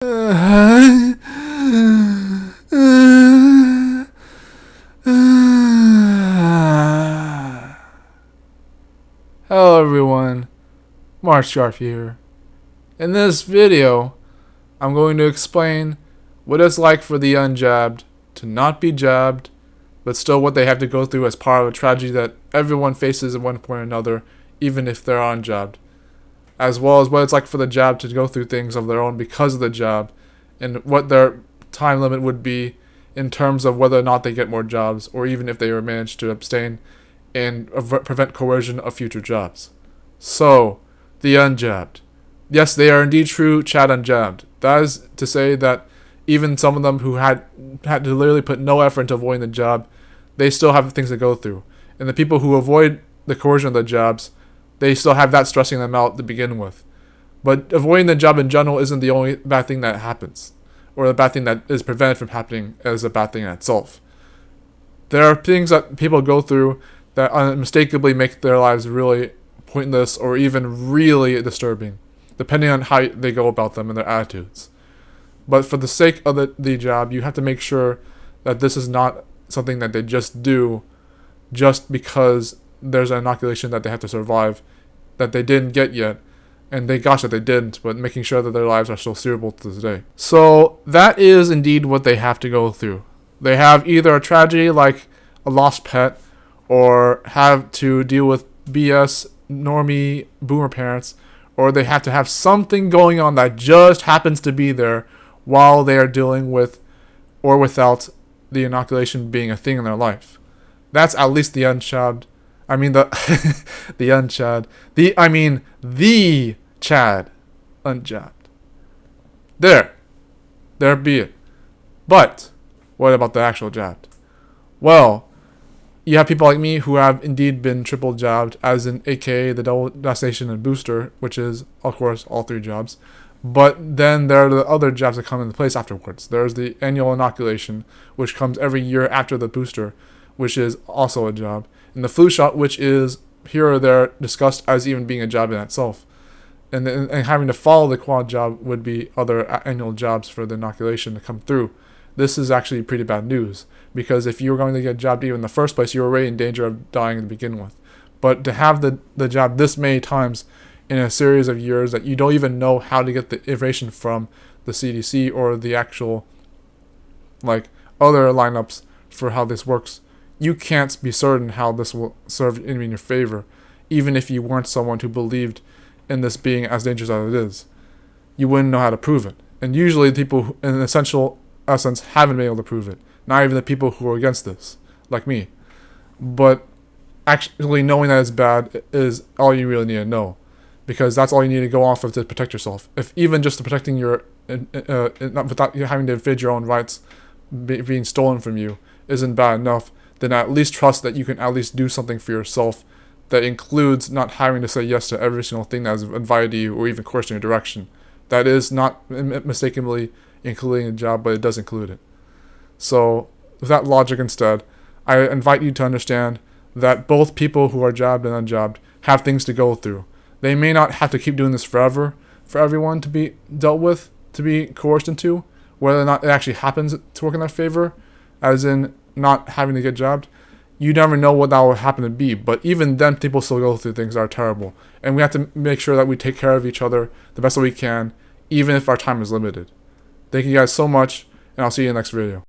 Hello everyone, Mark Sharp here. In this video, I'm going to explain what it's like for the unjabbed to not be jabbed, but still what they have to go through as part of a tragedy that everyone faces at one point or another, even if they're unjabbed. As well as what it's like for the jab to go through things of their own because of the jab, and what their time limit would be in terms of whether or not they get more jobs, or even if they manage to abstain and prevent coercion of future jobs. So, the unjabbed. Yes, they are indeed true Chad unjabbed. That is to say that even some of them who had to literally put no effort into avoiding the job, they still have things to go through. And the people who avoid the coercion of the jobs, they still have that stressing them out to begin with. But avoiding the job in general isn't the only bad thing that happens, or the bad thing that is prevented from happening as a bad thing in itself. There are things that people go through that unmistakably make their lives really pointless or even really disturbing, depending on how they go about them and their attitudes. But for the sake of the job, you have to make sure that this is not something that they just do just because there's an inoculation that they have to survive that they didn't get yet, and they gosh that they didn't, but making sure that their lives are still suitable to this day. So that is indeed what they have to go through. They have either a tragedy like a lost pet, or have to deal with BS normie boomer parents, or they have to have something going on that just happens to be there while they are dealing with or without the inoculation being a thing in their life. That's at least the unjabbed. I mean the the unchad. The Chad unjabbed. There be it. But what about the actual jabbed? Well, you have people like me who have indeed been triple jabbed, as in aka the double vaccination and booster, which is of course all three jobs. But then there are the other jabs that come into place afterwards. There's the annual inoculation, which comes every year after the booster, which is also a job. And the flu shot, which is here or there discussed as even being a job in itself. And having to follow the quad job would be other annual jobs for the inoculation to come through. This is actually pretty bad news, because if you were going to get jabbed even in the first place, you were already in danger of dying to begin with. But to have the jab this many times in a series of years that you don't even know how to get the information from the CDC or the actual other lineups for how this works, you can't be certain how this will serve in your favor, even if you weren't someone who believed in this being as dangerous as it is. You wouldn't know how to prove it. And usually people who, in essential essence, haven't been able to prove it. Not even the people who are against this, like me. But actually knowing that it's bad is all you really need to know, because that's all you need to go off of to protect yourself. If even just protecting your, without having to infringe your own rights being stolen from you isn't bad enough, then at least trust that you can at least do something for yourself that includes not having to say yes to every single thing that is invited to you or even coerced in your direction. That is not mistakenly including a job, but it does include it. So, with that logic instead, I invite you to understand that both people who are jabbed and unjabbed have things to go through. They may not have to keep doing this forever for everyone to be dealt with, to be coerced into, whether or not it actually happens to work in their favor, as in not having to get jabbed. You never know what that will happen to be, but even then people still go through things that are terrible, and we have to make sure that we take care of each other the best that we can, even if our time is limited. Thank you guys so much, and I'll see you in the next video.